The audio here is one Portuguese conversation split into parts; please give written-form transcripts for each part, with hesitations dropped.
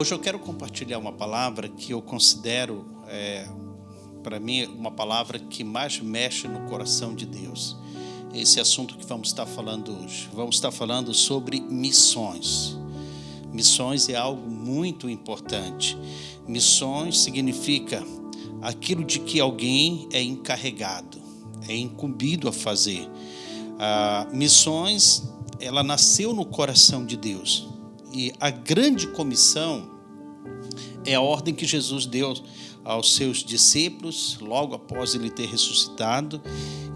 Hoje eu quero compartilhar uma palavra que eu considero, para mim, uma palavra que mais mexe no coração de Deus. Esse assunto que vamos estar falando hoje. Vamos estar falando sobre missões. Missões é algo muito importante. Missões significa aquilo de que alguém é encarregado, é incumbido a fazer. Missões, ela nasceu no coração de Deus. E a grande comissão é a ordem que Jesus deu aos seus discípulos, logo após ele ter ressuscitado.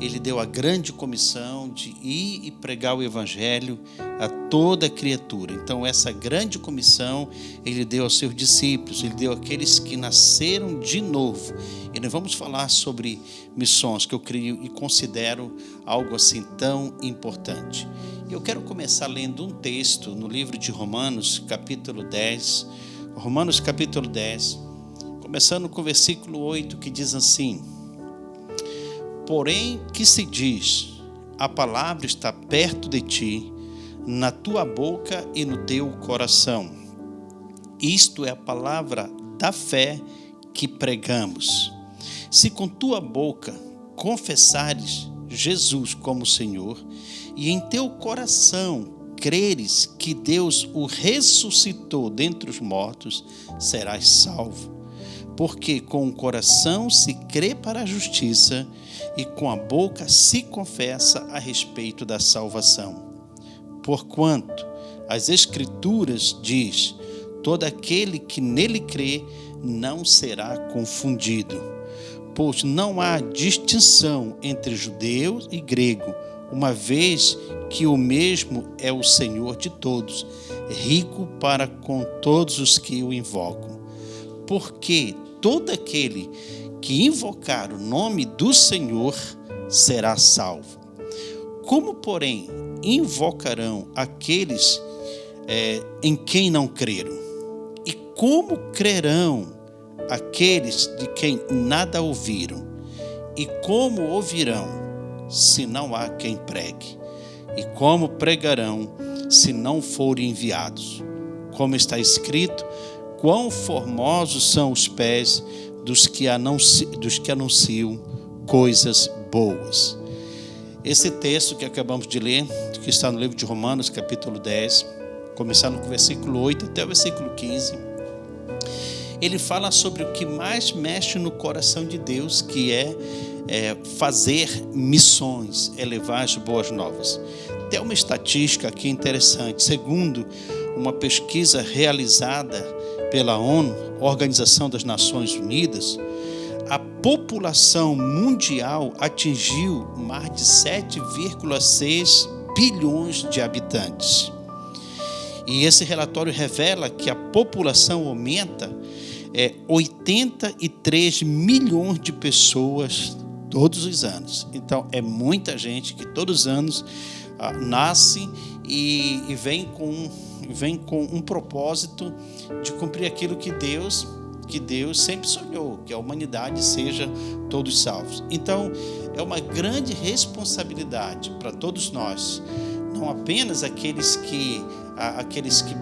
Ele deu a grande comissão de ir e pregar o evangelho a toda criatura. Então, essa grande comissão ele deu aos seus discípulos, ele deu àqueles que nasceram de novo. E nós vamos falar sobre missões, que eu creio e considero algo assim tão importante. Eu quero começar lendo um texto no livro de Romanos, capítulo 10. Romanos, capítulo 10, começando com o versículo 8, que diz assim: porém, que se diz, a palavra está perto de ti, na tua boca e no teu coração. Isto é a palavra da fé que pregamos. Se com tua boca confessares Jesus como Senhor, e em teu coração creres que Deus o ressuscitou dentre os mortos, serás salvo. Porque com o coração se crê para a justiça, e com a boca se confessa a respeito da salvação. Porquanto as Escrituras diz: todo aquele que nele crê não será confundido. Pois não há distinção entre judeu e grego, uma vez que o mesmo é o Senhor de todos, rico para com todos os que o invocam. Porque todo aquele que invocar o nome do Senhor será salvo. Como, porém, invocarão aqueles em quem não creram? E como crerão aqueles de quem nada ouviram? E como ouvirão, se não há quem pregue? E como pregarão, se não forem enviados? Como está escrito: quão formosos são os pés dos que anunciam coisas boas. Esse texto que acabamos de ler, que está no livro de Romanos, capítulo 10, começando com o versículo 8 até o versículo 15, ele fala sobre o que mais mexe no coração de Deus, que é fazer missões, é levar as boas novas. Tem uma estatística aqui interessante. Segundo uma pesquisa realizada pela ONU, Organização das Nações Unidas, a população mundial atingiu mais de 7,6 bilhões de habitantes. E esse relatório revela que a população aumenta 83 milhões de pessoas todos os anos. Então, é muita gente que todos os anos nasce e vem com um propósito de cumprir aquilo que Deus sempre sonhou, que a humanidade seja todos salvos. Então, é uma grande responsabilidade para todos nós, não apenas aqueles que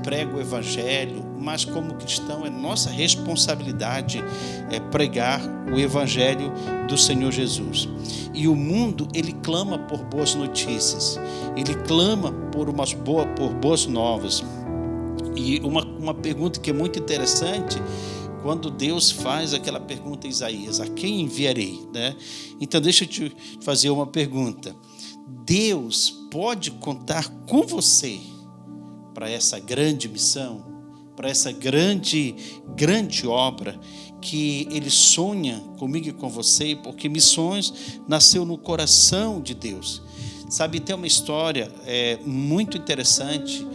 pregam o evangelho, mas como cristão é nossa responsabilidade pregar o evangelho do Senhor Jesus. E o mundo, ele clama por boas notícias, ele clama por boas novas. E uma pergunta que é muito interessante, quando Deus faz aquela pergunta a Isaías: a quem enviarei? Então deixa eu te fazer uma pergunta. Deus pode contar com você para essa grande missão, para essa grande obra que Ele sonha comigo e com você, porque missões nasceu no coração de Deus. Sabe, tem uma história muito interessante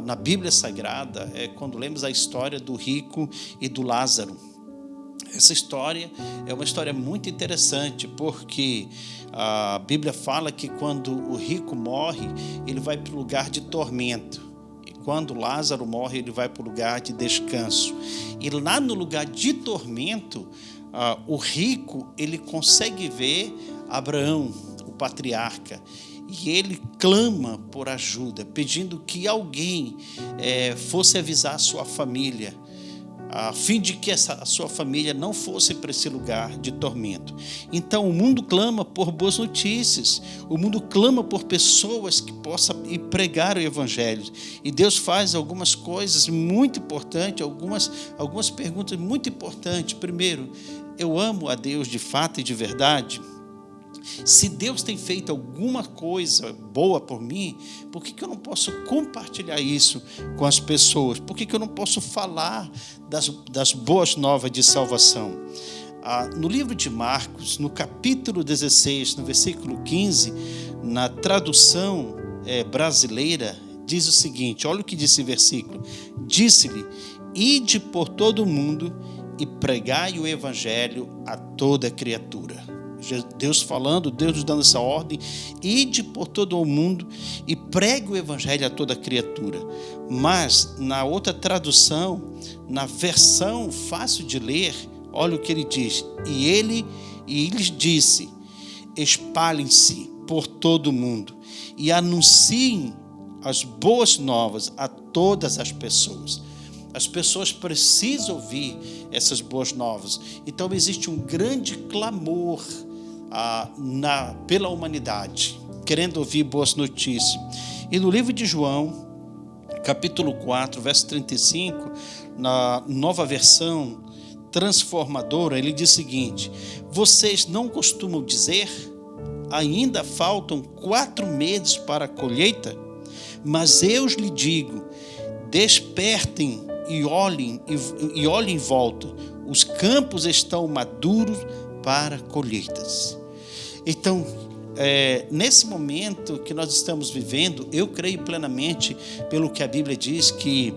na Bíblia Sagrada, quando lemos a história do rico e do Lázaro. Essa história é uma história muito interessante, porque a Bíblia fala que quando o rico morre, ele vai para o lugar de tormento. E quando Lázaro morre, ele vai para o lugar de descanso. E lá no lugar de tormento, o rico, ele consegue ver Abraão, o patriarca. e ele clama por ajuda, pedindo que alguém fosse avisar a sua família, a fim de que a sua família não fosse para esse lugar de tormento. Então o mundo clama por boas notícias, o mundo clama por pessoas que possam ir pregar o evangelho, e Deus faz algumas coisas muito importantes, algumas perguntas muito importantes. Primeiro, eu amo a Deus de fato e de verdade? Se Deus tem feito alguma coisa boa por mim, por que eu não posso compartilhar isso com as pessoas? Por que eu não posso falar das boas novas de salvação? No livro de Marcos, no capítulo 16, no versículo 15, na tradução brasileira, diz o seguinte: olha o que diz esse versículo. Disse-lhe: ide por todo o mundo e pregai o evangelho a toda criatura. Deus falando, Deus nos dando essa ordem: ide por todo o mundo e pregue o evangelho a toda criatura. Mas na outra tradução, na versão fácil de ler, olha o que ele diz: e ele lhes disse: espalhem-se por todo o mundo e anunciem as boas novas a todas as pessoas. As pessoas precisam ouvir essas boas novas. Então existe um grande clamor pela humanidade, querendo ouvir boas notícias. E no livro de João, capítulo 4, verso 35, na nova versão transformadora, ele diz o seguinte: vocês não costumam dizer, ainda faltam 4 meses para a colheita? Mas eu lhe digo, despertem e olhem em volta, os campos estão maduros para colheitas. Então, nesse momento que nós estamos vivendo, eu creio plenamente, pelo que a Bíblia diz, que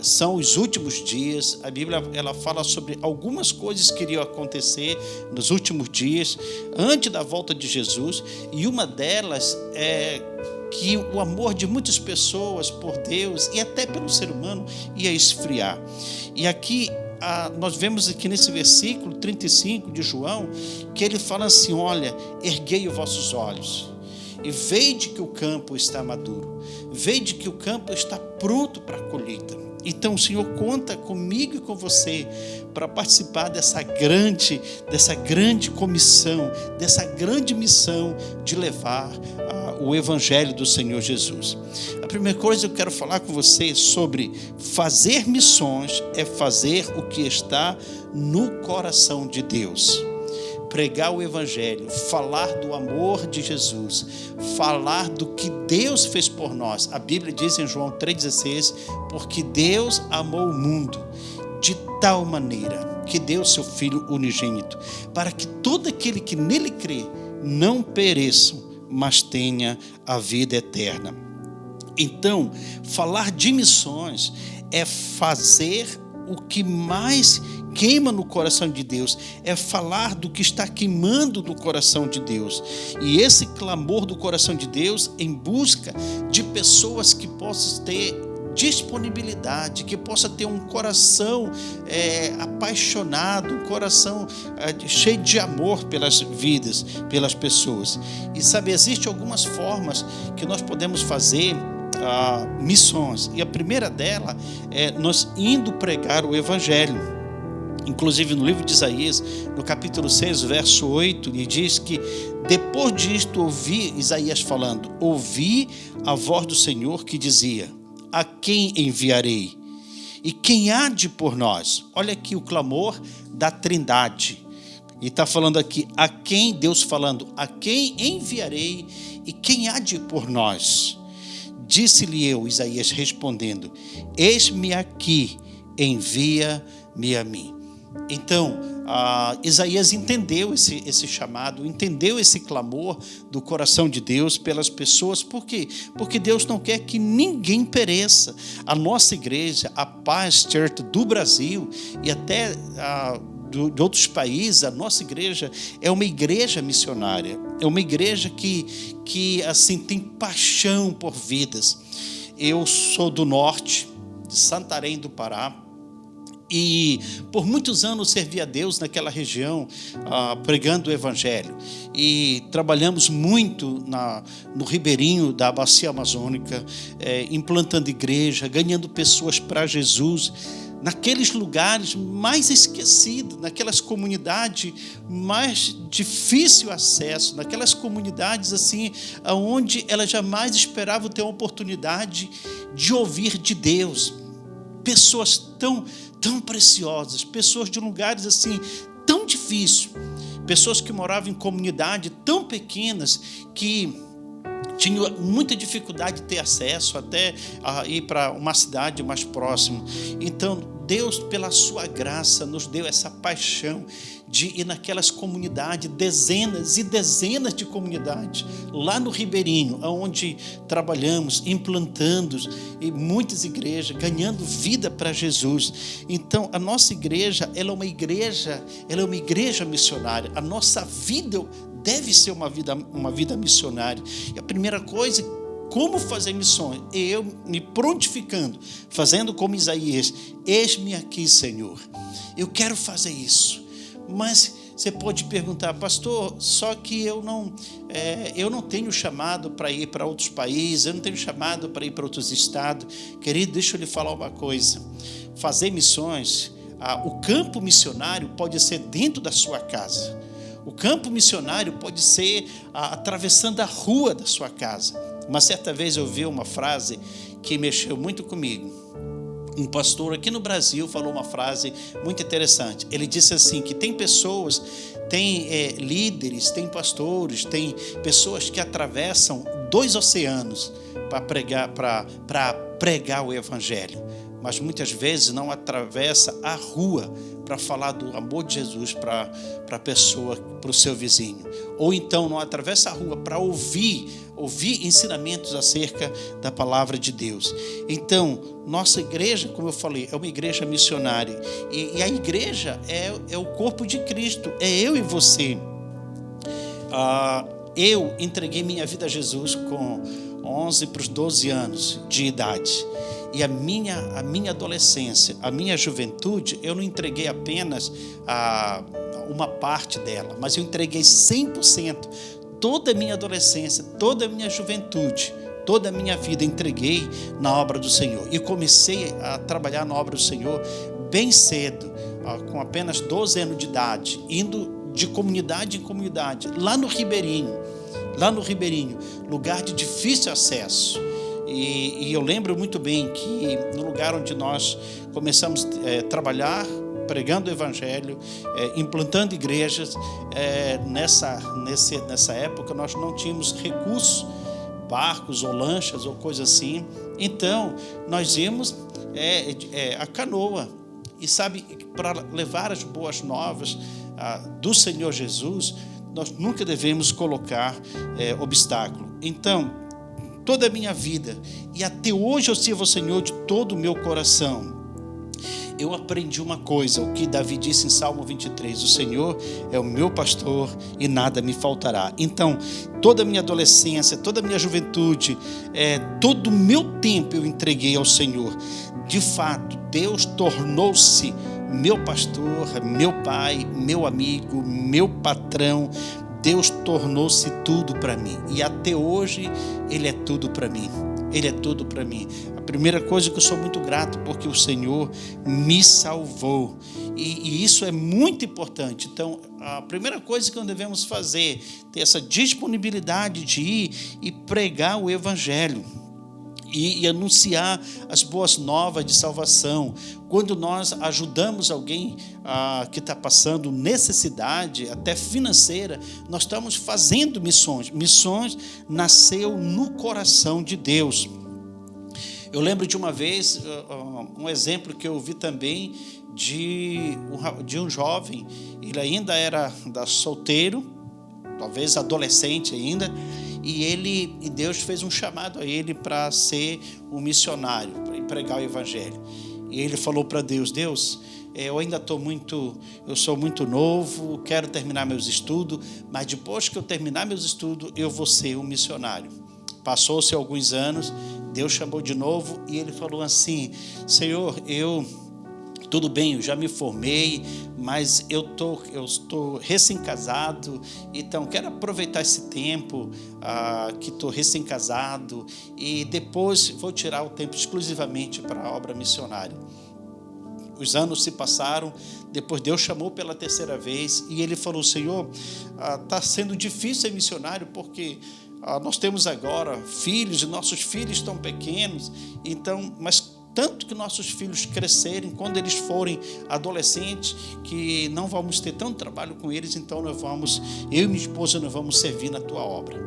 são os últimos dias. A Bíblia ela fala sobre algumas coisas que iriam acontecer nos últimos dias, antes da volta de Jesus, e uma delas é que o amor de muitas pessoas por Deus e até pelo ser humano ia esfriar. E aqui nós vemos aqui nesse versículo 35 de João, que ele fala assim: olha, erguei os vossos olhos e vede que o campo está maduro, vede que o campo está pronto para a colheita. Então o Senhor conta comigo e com você para participar dessa grande comissão, dessa grande missão de levar o evangelho do Senhor Jesus. A primeira coisa que eu quero falar com você sobre fazer missões é fazer o que está no coração de Deus. Pregar o evangelho, falar do amor de Jesus, falar do que Deus fez por nós. A Bíblia diz em João 3,16, porque Deus amou o mundo de tal maneira que deu seu Filho unigênito, para que todo aquele que nele crê não pereçam, mas tenha a vida eterna. Então, falar de missões é fazer o que mais queima no coração de Deus, é falar do que está queimando no coração de Deus. E esse clamor do coração de Deus em busca de pessoas que possam ter disponibilidade, que possa ter um coração apaixonado, um coração cheio de amor pelas vidas, pelas pessoas. E sabe, existem algumas formas que nós podemos fazer missões, e a primeira dela é nós indo pregar o evangelho. Inclusive no livro de Isaías, no capítulo 6, verso 8, ele diz que depois disto ouvi, Isaías falando, ouvi a voz do Senhor que dizia: a quem enviarei? E quem há de por nós? Olha aqui o clamor da Trindade. E está falando aqui, a quem, Deus falando, a quem enviarei e quem há de por nós? Disse-lhe eu, Isaías respondendo, eis-me aqui, envia-me a mim. Então, Isaías entendeu esse chamado, entendeu esse clamor do coração de Deus pelas pessoas. Por quê? Porque Deus não quer que ninguém pereça. A nossa igreja, a Paz Church do Brasil e até de outros países, a nossa igreja é uma igreja missionária, é uma igreja que assim, tem paixão por vidas. Eu sou do norte, de Santarém do Pará, E por muitos anos servi a Deus naquela região, pregando o Evangelho. E trabalhamos muito no ribeirinho da Bacia Amazônica, implantando igreja, ganhando pessoas para Jesus, naqueles lugares mais esquecidos, naquelas comunidades mais difícil acesso, naquelas comunidades assim, onde ela jamais esperava ter a oportunidade de ouvir de Deus. Pessoas tão preciosas, pessoas de lugares assim tão difíceis, pessoas que moravam em comunidades tão pequenas que tinham muita dificuldade de ter acesso até a ir para uma cidade mais próxima. Então Deus, pela sua graça, nos deu essa paixão de ir naquelas comunidades, dezenas e dezenas de comunidades, lá no Ribeirinho, onde trabalhamos, implantando e muitas igrejas, ganhando vida para Jesus. Então, a nossa igreja, ela é uma igreja missionária. A nossa vida deve ser uma vida missionária. E a primeira coisa, como fazer missões? Eu me prontificando, fazendo como Isaías: eis-me aqui, Senhor. Eu quero fazer isso. Mas você pode perguntar: pastor, só que eu não tenho chamado para ir para outros países, eu não tenho chamado para ir para outros estados. Querido, deixa eu lhe falar uma coisa. Fazer missões, o campo missionário pode ser dentro da sua casa. O campo missionário pode ser atravessando a rua da sua casa. Uma certa vez eu vi uma frase que mexeu muito comigo. Um pastor aqui no Brasil falou uma frase muito interessante. Ele disse assim, que tem pessoas, tem líderes, tem pastores, tem pessoas que atravessam 2 oceanos para pregar o Evangelho, mas muitas vezes não atravessa a rua para falar do amor de Jesus para a pessoa, para o seu vizinho. Ou então não atravessa a rua para ouvir ensinamentos acerca da palavra de Deus. Então, nossa igreja, como eu falei, é uma igreja missionária. E a igreja é o corpo de Cristo, é eu e você. Eu entreguei minha vida a Jesus com 11 para os 12 anos de idade. E a minha adolescência, a minha juventude, eu não entreguei apenas uma parte dela, mas eu entreguei 100%. Toda a minha adolescência, toda a minha juventude, toda a minha vida entreguei na obra do Senhor. E comecei a trabalhar na obra do Senhor bem cedo, com apenas 12 anos de idade, indo de comunidade em comunidade, lá no Ribeirinho, lugar de difícil acesso. E eu lembro muito bem que no lugar onde nós começamos a trabalhar, pregando o Evangelho, implantando igrejas, nessa época nós não tínhamos recursos, barcos ou lanchas ou coisa assim. Então nós íamos a canoa. E sabe, para levar as boas novas do Senhor Jesus, nós nunca devemos colocar obstáculo. Então, toda a minha vida, e até hoje eu sirvo ao Senhor de todo o meu coração, eu aprendi uma coisa, o que Davi disse em Salmo 23, o Senhor é o meu pastor e nada me faltará. Então, toda a minha adolescência, toda a minha juventude, todo o meu tempo eu entreguei ao Senhor. De fato, Deus tornou-se meu pastor, meu pai, meu amigo, meu patrão. Deus tornou-se tudo para mim. E até hoje, Ele é tudo para mim. Ele é tudo para mim. A primeira coisa que eu sou muito grato, porque o Senhor me salvou. E isso é muito importante. Então, a primeira coisa que nós devemos fazer, ter essa disponibilidade de ir e pregar o Evangelho. E anunciar as boas novas de salvação. Quando nós ajudamos alguém que está passando necessidade, até financeira, nós estamos fazendo missões. Missões nasceu no coração de Deus. Eu lembro de uma vez, um exemplo que eu vi também de um jovem. Ele ainda era solteiro, talvez adolescente ainda, e Deus fez um chamado a ele para ser um missionário, para pregar o Evangelho. E ele falou para Deus: eu ainda eu sou muito novo, quero terminar meus estudos, mas depois que eu terminar meus estudos, eu vou ser um missionário. Passou-se alguns anos, Deus chamou de novo e ele falou assim: Senhor, eu tudo bem, eu já me formei, mas eu estou recém-casado, então quero aproveitar esse tempo que estou recém-casado e depois vou tirar o tempo exclusivamente para a obra missionária. Os anos se passaram, depois Deus chamou pela terceira vez e ele falou: Senhor, está sendo difícil ser missionário porque nós temos agora filhos e nossos filhos estão pequenos, então, mas tanto que nossos filhos crescerem, quando eles forem adolescentes, que não vamos ter tanto trabalho com eles, então eu e minha esposa, nós vamos servir na tua obra.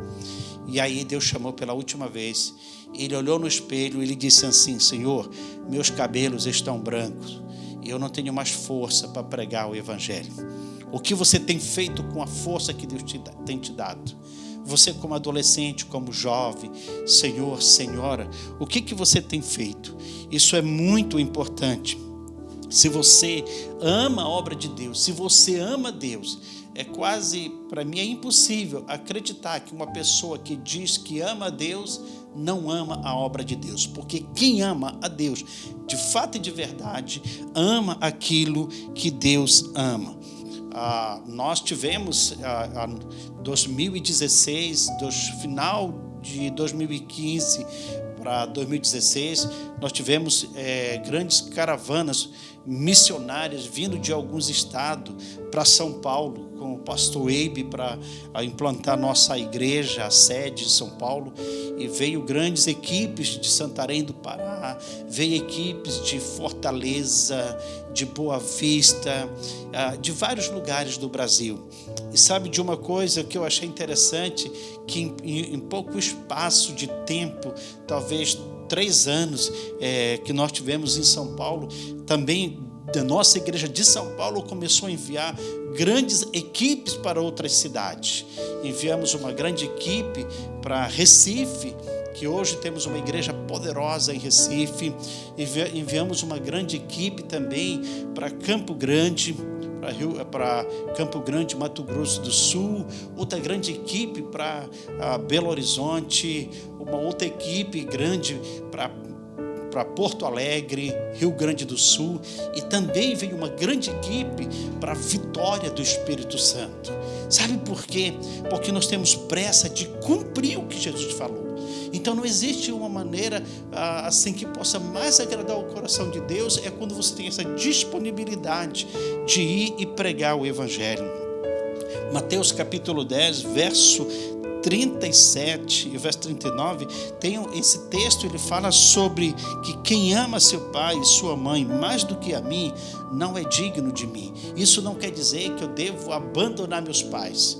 E aí Deus chamou pela última vez, ele olhou no espelho e ele disse assim: Senhor, meus cabelos estão brancos, e eu não tenho mais força para pregar o evangelho. O que você tem feito com a força que Deus tem te dado? Você como adolescente, como jovem, senhor, senhora, o que você tem feito? Isso é muito importante. Se você ama a obra de Deus, se você ama Deus, é quase, para mim é impossível acreditar que uma pessoa que diz que ama a Deus não ama a obra de Deus, porque quem ama a Deus, de fato e de verdade, ama aquilo que Deus ama. Nós tivemos 2016, final de 2015 para 2016, nós tivemos grandes caravanas missionárias vindo de alguns estados para São Paulo, com o pastor Eibe para implantar nossa igreja, a sede em São Paulo, e veio grandes equipes de Santarém do Pará, veio equipes de Fortaleza, de Boa Vista, de vários lugares do Brasil. E sabe de uma coisa que eu achei interessante, que em pouco espaço de tempo, talvez 3 anos que nós tivemos em São Paulo, também da nossa igreja de São Paulo começou a enviar grandes equipes para outras cidades. Enviamos uma grande equipe para Recife, que hoje temos uma igreja poderosa em Recife. Enviamos uma grande equipe também para Campo Grande, Mato Grosso do Sul, outra grande equipe para Belo Horizonte, uma outra equipe grande para Porto Alegre, Rio Grande do Sul, e também veio uma grande equipe para Vitória do Espírito Santo. Sabe por quê? Porque nós temos pressa de cumprir o que Jesus falou. Então não existe uma maneira assim que possa mais agradar o coração de Deus, é quando você tem essa disponibilidade de ir e pregar o Evangelho. Mateus capítulo 10, verso 37 e verso 39, tem esse texto, ele fala sobre que quem ama seu pai e sua mãe mais do que a mim, não é digno de mim. Isso não quer dizer que eu devo abandonar meus pais,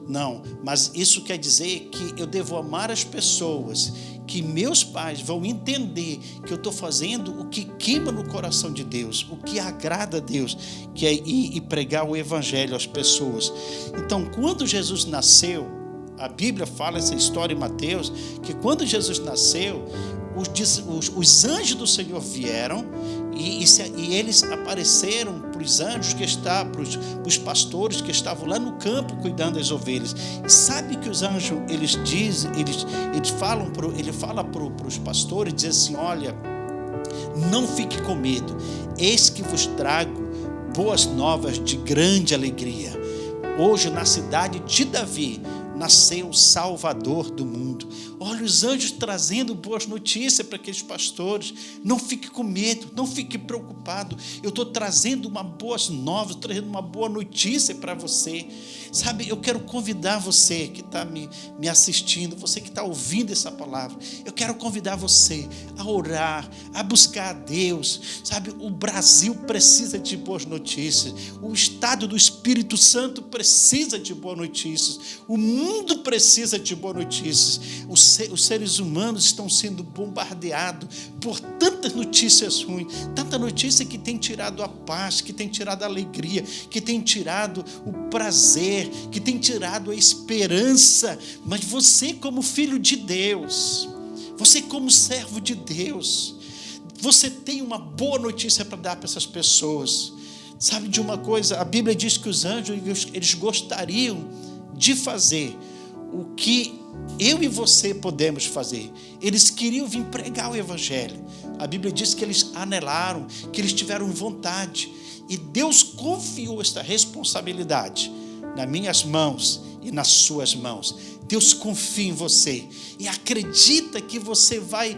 não, mas isso quer dizer que eu devo amar as pessoas, que meus pais vão entender que eu estou fazendo o que queima no coração de Deus, o que agrada a Deus, que é ir e pregar o Evangelho às pessoas. Então, quando Jesus nasceu, a Bíblia fala essa história em Mateus, que quando Jesus nasceu, os anjos do Senhor vieram e eles apareceram para os anjos que estavam, para os pastores que estavam lá no campo cuidando das ovelhas. E sabe que os anjos, ele fala para os pastores, diz assim: olha, não fique com medo, eis que vos trago boas novas de grande alegria. Hoje na cidade de Davi nasceu o Salvador do mundo. Olha os anjos trazendo boas notícias para aqueles pastores. Não fique com medo, não fique preocupado. Eu estou trazendo uma boas novas, trazendo uma boa notícia para você. Sabe, eu quero convidar você que está me assistindo, você que está ouvindo essa palavra, eu quero convidar você a orar, a buscar a Deus. Sabe, o Brasil precisa de boas notícias, o estado do Espírito Santo precisa de boas notícias, o mundo precisa de boas notícias. Os seres humanos estão sendo bombardeados por tantas notícias ruins, tanta notícia que tem tirado a paz, que tem tirado a alegria, que tem tirado o prazer, que tem tirado a esperança. Mas você, como filho de Deus, você como servo de Deus, você tem uma boa notícia para dar para essas pessoas. Sabe de uma coisa? A Bíblia diz que os anjos, eles gostariam de fazer o que eu e você podemos fazer. Eles queriam vir pregar o evangelho. A Bíblia diz que eles anelaram, que eles tiveram vontade. E Deus confiou esta responsabilidade nas minhas mãos e nas suas mãos. Deus confia em você e acredita que você vai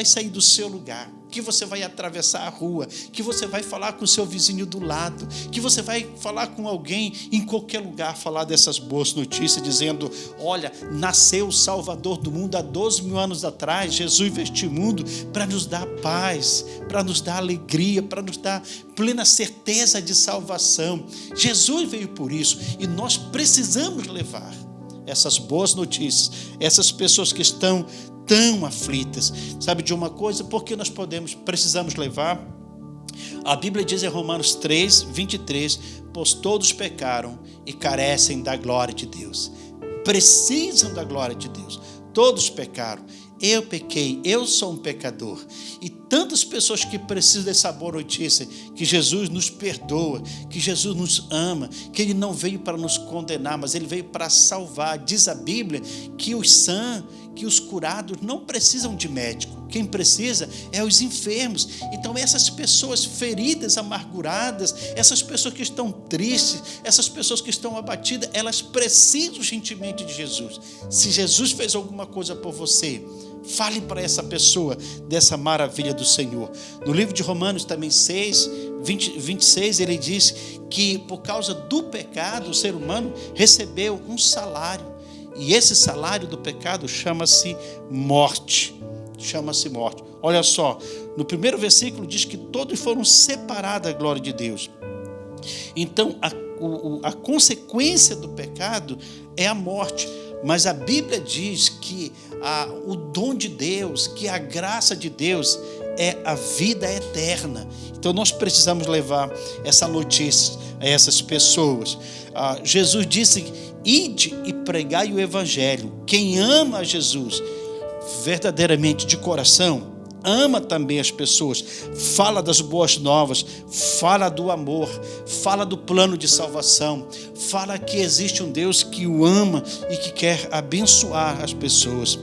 sair do seu lugar, que você vai atravessar a rua, que você vai falar com o seu vizinho do lado, que você vai falar com alguém em qualquer lugar, falar dessas boas notícias, dizendo: olha, nasceu o Salvador do mundo há 12 mil anos atrás. Jesus veio este mundo para nos dar paz, para nos dar alegria, para nos dar plena certeza de salvação. Jesus veio por isso e nós precisamos levar essas boas notícias, essas pessoas que estão tão aflitas. Sabe de uma coisa? Porque nós precisamos levar. A Bíblia diz em Romanos 3, 23, pois todos pecaram e carecem da glória de Deus. Precisam da glória de Deus. Todos pecaram. Eu pequei, eu sou um pecador. E tantas pessoas que precisam dessa boa notícia, que Jesus nos perdoa, que Jesus nos ama, que Ele não veio para nos condenar, mas Ele veio para salvar. Diz a Bíblia que os sãos, que os curados não precisam de médico. Quem precisa é os enfermos. Então essas pessoas feridas, amarguradas, essas pessoas que estão tristes, essas pessoas que estão abatidas, elas precisam urgentemente de Jesus. Se Jesus fez alguma coisa por você, fale para essa pessoa dessa maravilha do Senhor. No livro de Romanos também 6, 26, ele diz que por causa do pecado, o ser humano recebeu um salário. E esse salário do pecado chama-se morte. Chama-se morte. Olha só, no primeiro versículo diz que todos foram separados da glória de Deus. Então, a consequência do pecado é a morte. Mas a Bíblia diz que o dom de Deus, que a graça de Deus é a vida eterna. Então nós precisamos levar essa notícia a essas pessoas. Jesus disse: ide e pregai o evangelho. Quem ama a Jesus verdadeiramente de coração, ama também as pessoas, fala das boas novas, fala do amor, fala do plano de salvação, fala que existe um Deus que o ama e que quer abençoar as pessoas.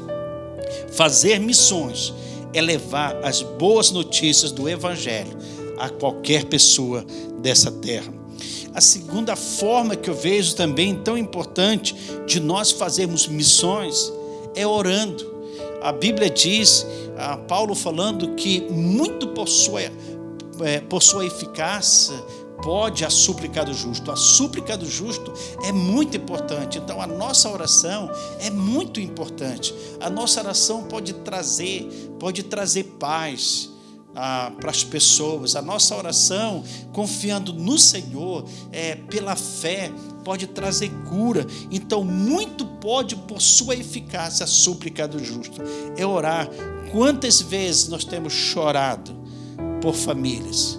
Fazer missões é levar as boas notícias do evangelho a qualquer pessoa dessa terra. A segunda forma que eu vejo também tão importante de nós fazermos missões é orando. A Bíblia diz, Paulo falando que muito por sua eficácia pode a súplica do justo. A súplica do justo é muito importante. Então a nossa oração é muito importante. A nossa oração pode trazer paz para as pessoas. A nossa oração, confiando no Senhor, pela fé, pode trazer cura. Então muito pode por sua eficácia a súplica do justo. É orar. Quantas vezes nós temos chorado por famílias?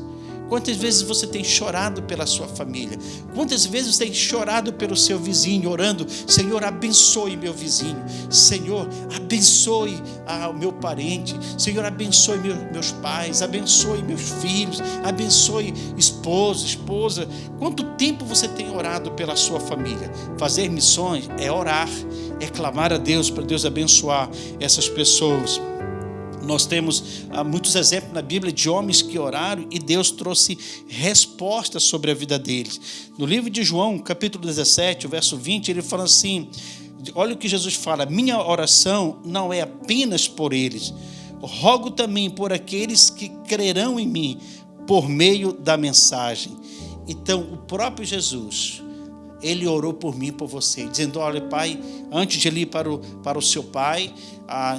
Quantas vezes você tem chorado pela sua família? Quantas vezes você tem chorado pelo seu vizinho, orando: Senhor, abençoe meu vizinho. Senhor, abençoe o meu parente. Senhor, abençoe meus pais. Abençoe meus filhos. Abençoe esposa. Quanto tempo você tem orado pela sua família? Fazer missões é orar, é clamar a Deus para Deus abençoar essas pessoas. Nós temos muitos exemplos na Bíblia de homens que oraram e Deus trouxe respostas sobre a vida deles. No livro de João, capítulo 17, o verso 20, ele fala assim, olha o que Jesus fala: minha oração não é apenas por eles, rogo também por aqueles que crerão em mim por meio da mensagem. Então, o próprio Jesus, Ele orou por mim e por você, dizendo: olha, Pai, antes de ele ir para o seu Pai,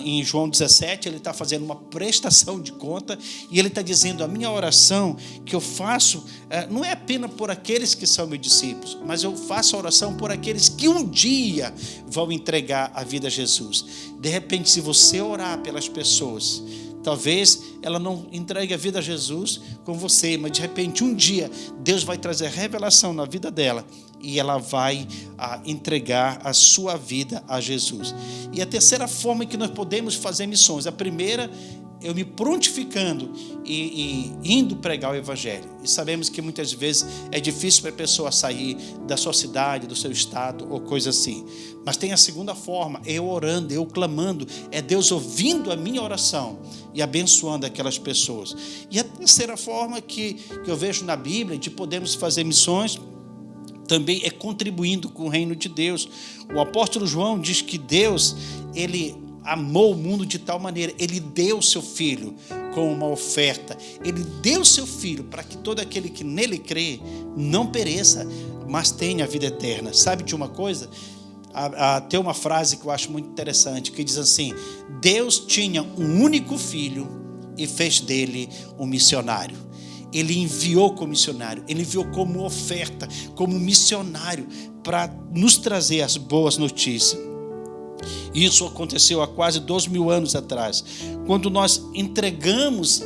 em João 17, ele está fazendo uma prestação de conta, e ele está dizendo: a minha oração que eu faço não é apenas por aqueles que são meus discípulos, mas eu faço a oração por aqueles que um dia vão entregar a vida a Jesus. De repente, se você orar pelas pessoas, talvez ela não entregue a vida a Jesus com você, mas de repente um dia Deus vai trazer revelação na vida dela e ela vai entregar a sua vida a Jesus. E a terceira forma que nós podemos fazer missões, a primeira eu me prontificando e indo pregar o evangelho. E sabemos que muitas vezes é difícil para a pessoa sair da sua cidade, do seu estado ou coisa assim. Mas tem a segunda forma, eu orando, eu clamando, é Deus ouvindo a minha oração e abençoando aquelas pessoas. E a terceira forma que eu vejo na Bíblia de podermos fazer missões também é contribuindo com o reino de Deus. O apóstolo João diz que Deus, ele amou o mundo de tal maneira, ele deu o seu filho com uma oferta, ele deu o seu filho para que todo aquele que nele crê não pereça, mas tenha a vida eterna. Sabe de uma coisa? Tem uma frase que eu acho muito interessante, que diz assim: Deus tinha um único filho e fez dele um missionário. Ele enviou como missionário, ele enviou como oferta, como missionário, para nos trazer as boas notícias. Isso aconteceu há quase 2.000 anos atrás, quando nós entregamos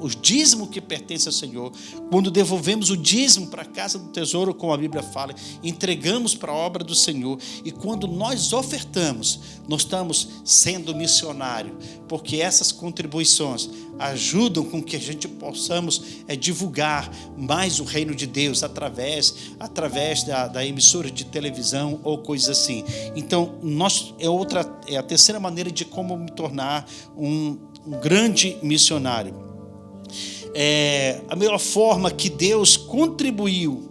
os dízimos que pertencem ao Senhor, quando devolvemos o dízimo para a casa do tesouro, como a Bíblia fala, entregamos para a obra do Senhor, e quando nós ofertamos, nós estamos sendo missionário, porque essas contribuições ajudam com que a gente possamos divulgar mais o reino de Deus através da emissora de televisão ou coisas assim. Então, é a terceira maneira de como me tornar um grande missionário. A melhor forma que Deus contribuiu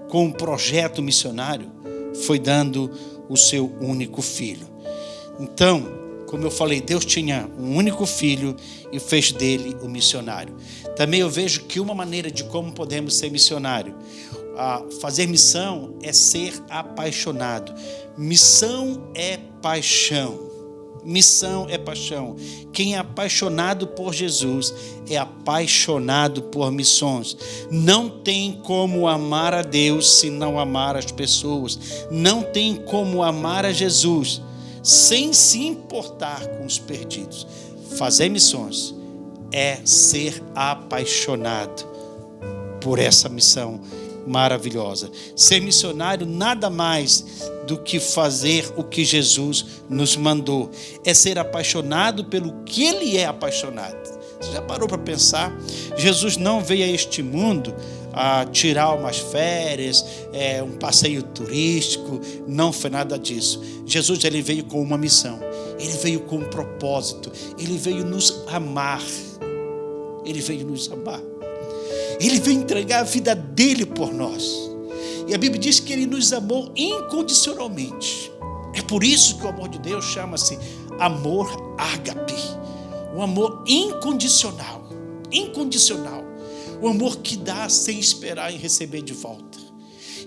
com o projeto missionário foi dando o seu único filho. Então, como eu falei, Deus tinha um único filho e fez dele o missionário. Também eu vejo que uma maneira de como podemos ser missionário, fazer missão é ser apaixonado. Missão é paixão. Missão é paixão. Quem é apaixonado por Jesus é apaixonado por missões. Não tem como amar a Deus se não amar as pessoas. Não tem como amar a Jesus sem se importar com os perdidos. Fazer missões é ser apaixonado por essa missão maravilhosa. Ser missionário nada mais do que fazer o que Jesus nos mandou. É ser apaixonado pelo que Ele é apaixonado. Você já parou para pensar? Jesus não veio a este mundo a tirar umas férias, um passeio turístico. Não foi nada disso. Jesus, ele veio com uma missão. Ele veio com um propósito. Ele veio nos amar. Ele veio nos amar. Ele veio entregar a vida dele por nós. E a Bíblia diz que ele nos amou incondicionalmente. É por isso que o amor de Deus chama-se amor ágape. Um amor incondicional. Incondicional. O amor que dá sem esperar em receber de volta.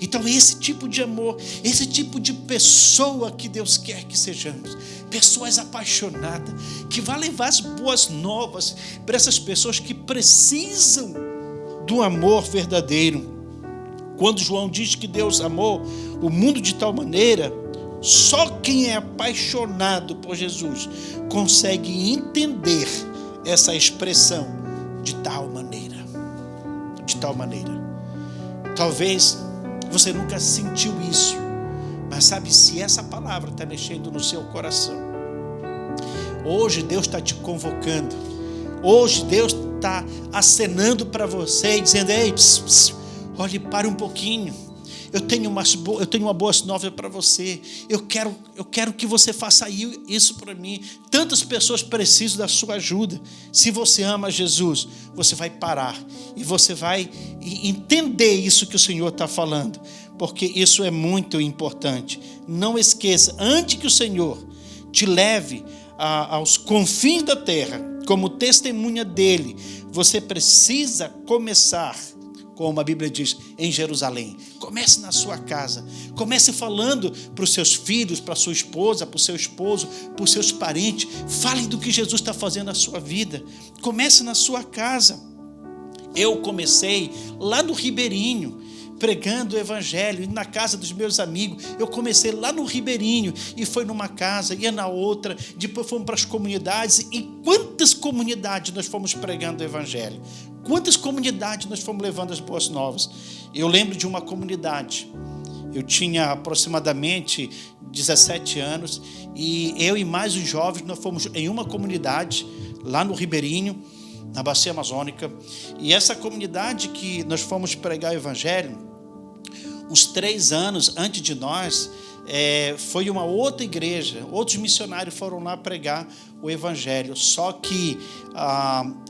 Então esse tipo de amor, esse tipo de pessoa que Deus quer que sejamos. Pessoas apaixonadas, que vai levar as boas novas para essas pessoas que precisam do amor verdadeiro. Quando João diz que Deus amou o mundo de tal maneira, só quem é apaixonado por Jesus consegue entender essa expressão de tal maneira. De tal maneira. Talvez você nunca sentiu isso, mas sabe, se essa palavra está mexendo no seu coração, hoje Deus está te convocando, hoje Deus está acenando para você e dizendo: ei, olhe, pare um pouquinho. Eu tenho uma boa nova para você. Eu quero que você faça isso para mim. Tantas pessoas precisam da sua ajuda. Se você ama Jesus, você vai parar e você vai entender isso que o Senhor está falando, porque isso é muito importante. Não esqueça, antes que o Senhor te leve aos confins da terra, como testemunha dele, você precisa começar, como a Bíblia diz, em Jerusalém. Comece na sua casa. Comece falando para os seus filhos, para a sua esposa, para o seu esposo, para os seus parentes. Fale do que Jesus está fazendo na sua vida. Comece na sua casa. Eu comecei lá no Ribeirinho, pregando o evangelho, e na casa dos meus amigos. Eu comecei lá no Ribeirinho, e foi numa casa, ia na outra, depois fomos para as comunidades, e quantas comunidades nós fomos pregando o evangelho, quantas comunidades nós fomos levando as boas novas. Eu lembro de uma comunidade Eu tinha aproximadamente 17 anos e eu e mais os jovens, nós fomos em uma comunidade lá no Ribeirinho, na Bacia Amazônica. E essa comunidade que nós fomos pregar o Evangelho, uns 3 anos antes de nós, foi uma outra igreja, outros missionários foram lá pregar o Evangelho, só que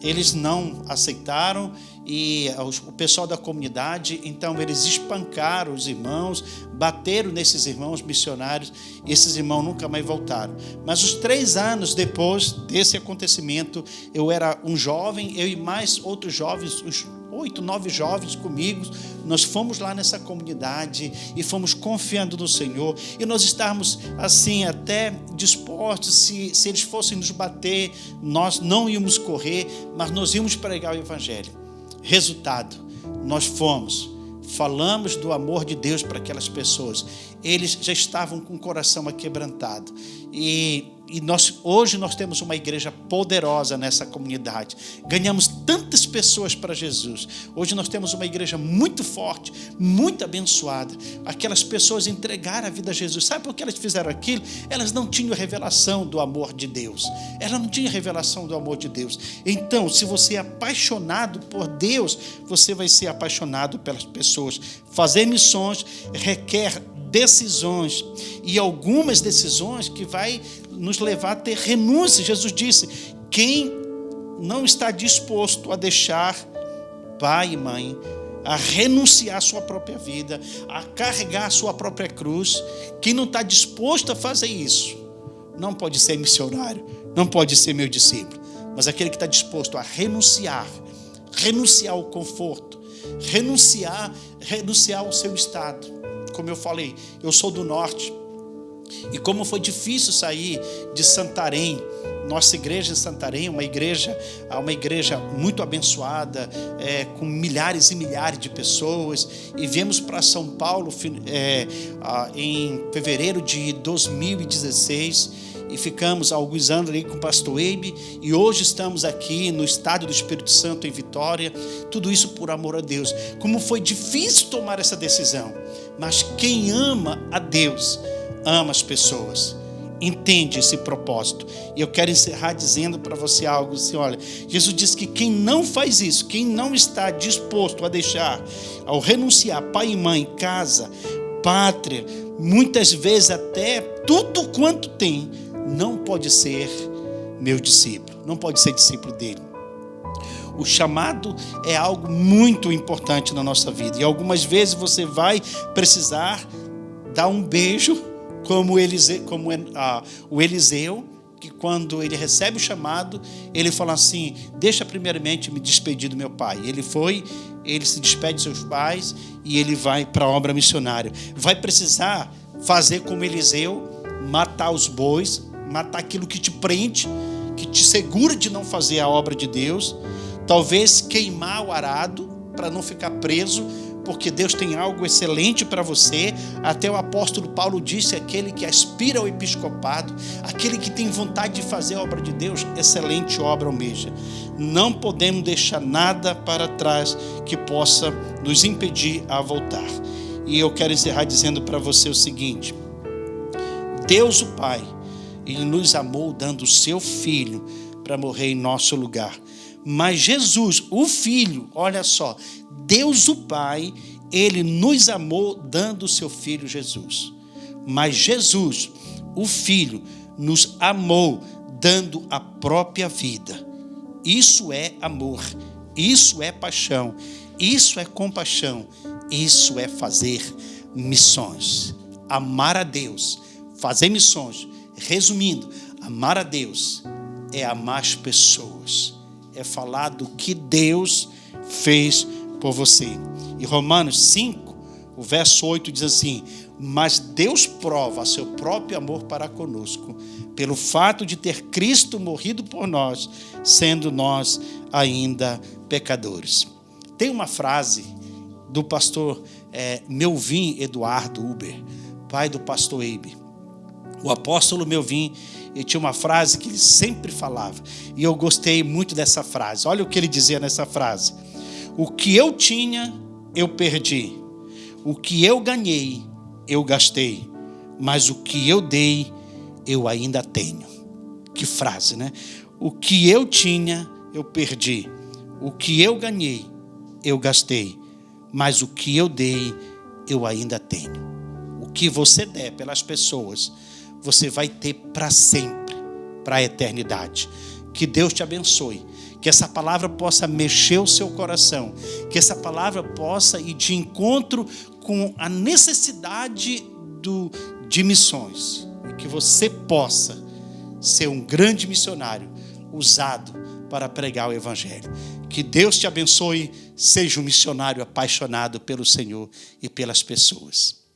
eles não aceitaram, e o pessoal da comunidade, então eles espancaram os irmãos, bateram nesses irmãos missionários, e esses irmãos nunca mais voltaram. Mas os 3 anos depois desse acontecimento, eu era um jovem, eu e mais outros jovens, uns 8, 9 jovens comigo, nós fomos lá nessa comunidade e fomos confiando no Senhor, e nós estávamos assim até dispostos, se eles fossem nos bater, nós não íamos correr, mas nós íamos pregar o Evangelho. Resultado, nós fomos, falamos do amor de Deus para aquelas pessoas, eles já estavam com o coração aquebrantado, e hoje nós temos uma igreja poderosa nessa comunidade, ganhamos tantas pessoas para Jesus. Hoje nós temos uma igreja muito forte, muito abençoada. Aquelas pessoas entregaram a vida a Jesus. Sabe por que elas fizeram aquilo? Elas não tinham revelação do amor de Deus. Elas não tinham revelação do amor de Deus. Então, se você é apaixonado por Deus, você vai ser apaixonado pelas pessoas. Fazer missões requer decisões, e algumas decisões que vai nos levar a ter renúncia. Jesus disse: quem não está disposto a deixar pai e mãe, a renunciar à sua própria vida, a carregar a sua própria cruz, quem não está disposto a fazer isso, não pode ser missionário, não pode ser meu discípulo. Mas aquele que está disposto a renunciar ao conforto, renunciar ao seu estado. Como eu falei, eu sou do norte, e como foi difícil sair de Santarém, nossa igreja em Santarém, uma igreja muito abençoada, com milhares e milhares de pessoas, e viemos para São Paulo em fevereiro de 2016, e ficamos alguns anos ali com o pastor Eibe, e hoje estamos aqui no estado do Espírito Santo, em Vitória. Tudo isso por amor a Deus. Como foi difícil tomar essa decisão, mas quem ama a Deus ama as pessoas, entende esse propósito. E eu quero encerrar dizendo para você algo assim: olha, Jesus disse que quem não faz isso, quem não está disposto a deixar, ao renunciar pai e mãe, casa, pátria, muitas vezes até tudo quanto tem, não pode ser meu discípulo, não pode ser discípulo dele. O chamado é algo muito importante na nossa vida, e algumas vezes você vai precisar dar um beijo, como o Eliseu, que quando ele recebe o chamado, ele fala assim: deixa primeiramente me despedir do meu pai. Ele se despede de seus pais e ele vai para a obra missionária. Vai precisar fazer como Eliseu, matar os bois, matar aquilo que te prende, que te segura de não fazer a obra de Deus. Talvez queimar o arado para não ficar preso, porque Deus tem algo excelente para você. Até o apóstolo Paulo disse: aquele que aspira ao episcopado, aquele que tem vontade de fazer a obra de Deus, excelente obra almeja. Não podemos deixar nada para trás que possa nos impedir a voltar. E eu quero encerrar dizendo para você o seguinte: Deus o Pai, Ele nos amou dando o seu Filho para morrer em nosso lugar. Mas Jesus, o Filho, olha só, Deus o Pai, Ele nos amou dando o seu Filho Jesus. Mas Jesus, o Filho, nos amou dando a própria vida. Isso é amor, isso é paixão, isso é compaixão, isso é fazer missões. Amar a Deus, fazer missões. Resumindo, amar a Deus é amar as pessoas, é falar do que Deus fez por você. E Romanos 5, o verso 8 diz assim: mas Deus prova seu próprio amor para conosco, pelo fato de ter Cristo morrido por nós, sendo nós ainda pecadores. Tem uma frase do pastor Melvin Eduardo Huber, pai do pastor Eibe. O apóstolo Melvin, ele tinha uma frase que ele sempre falava, e eu gostei muito dessa frase. Olha o que ele dizia nessa frase: o que eu tinha, eu perdi. O que eu ganhei, eu gastei, mas o que eu dei, eu ainda tenho. Que frase, né? O que eu tinha, eu perdi. O que eu ganhei, eu gastei, mas o que eu dei, eu ainda tenho. O que você der pelas pessoas, você vai ter para sempre, para a eternidade. Que Deus te abençoe. Que essa palavra possa mexer o seu coração. Que essa palavra possa ir de encontro com a necessidade de missões. E que você possa ser um grande missionário usado para pregar o Evangelho. Que Deus te abençoe. Seja um missionário apaixonado pelo Senhor e pelas pessoas.